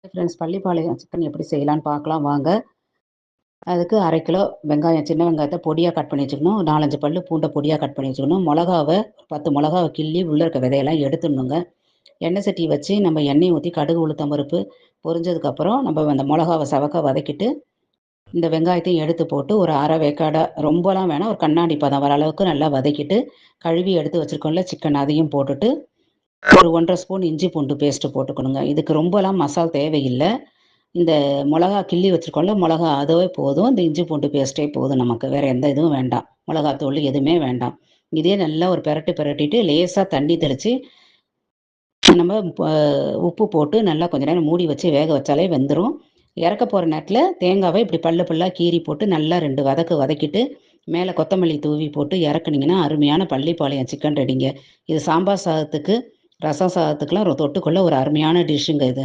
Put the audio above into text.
Friends Pallipalayam chicken எப்படி செய்யலான்னு பார்க்கலாம் வாங்க. அதுக்கு 1/2 கிலோ வெங்காயம், சின்ன வெங்காயத்த பொடியா கட் பண்ணி வச்சுக்கணும். 4, 5 பல்லு பூண்ட பொடியா கட் பண்ணி வச்சுக்கணும். மொளகாவ 10 மொளகாவ கிள்ளி உள்ள இருக்க விதையெல்லாம் எடுத்துடணுங்க. எண்ணெய் சட்டி வச்சு நம்ம எண்ணெய் ஊத்தி கடுகு, உளுத்தம் பருப்பு பொரிஞ்சதுக்கப்புறம் நம்ம அந்த மொளகாவ சவக்க வதக்கிட்டு, இந்த வெங்காயத்தையும் எடுத்து போட்டு ஒரு அரை வேக்காடா ரொம்பலாம் வேணாம். ஒரு கண்ணாடி பதம் வர அளவுக்கு நல்லா வதக்கிட்டு, கழுவி எடுத்து வச்சிருக்கோம்ல சிக்கன் அதையும் போட்டுட்டு, ஒரு 1 1/2 ஸ்பூன் இஞ்சி பூண்டு பேஸ்ட் போட்டுக்கணுங்க. இதுக்கு ரொம்பலாம் மசால் தேவையில்ல. இந்த மொளகா கிள்ளி வச்சிருக்கோம்ல, மொளகா அதுவே போதும். இந்த இஞ்சி பூண்டு பேஸ்ட்டே போதும் நமக்கு. வேற எந்த இதுவும் வேண்டாம். மொளகாத்தூள் எதுவுமே வேண்டாம். இதே நல்லா ஒரு பெரட்டு பெரட்டிட்டு லேசா தண்ணி தெளிச்சு, நம்ம உப்பு போட்டு நல்லா கொஞ்ச நேரம் மூடி வச்சு வேக வச்சாலே வெந்துரும். இறக்க போற நேரத்துல தேங்காவ இப்படி பல்லு பல்லா கீறி போட்டு நல்லா 2 வதக்கிட்டு, மேல கொத்தமல்லி தூவி போட்டு இறக்குனீங்கன்னா, அருமையான பள்ளிப்பாளையம் சிக்கன் ரெடிங்க. இது சாம்பார் சாதத்துக்கு, ரசம் சாதத்துக்குலாம் தொட்டுக்கொள்ள ஒரு அருமையான டிஷ்ஷுங்க இது.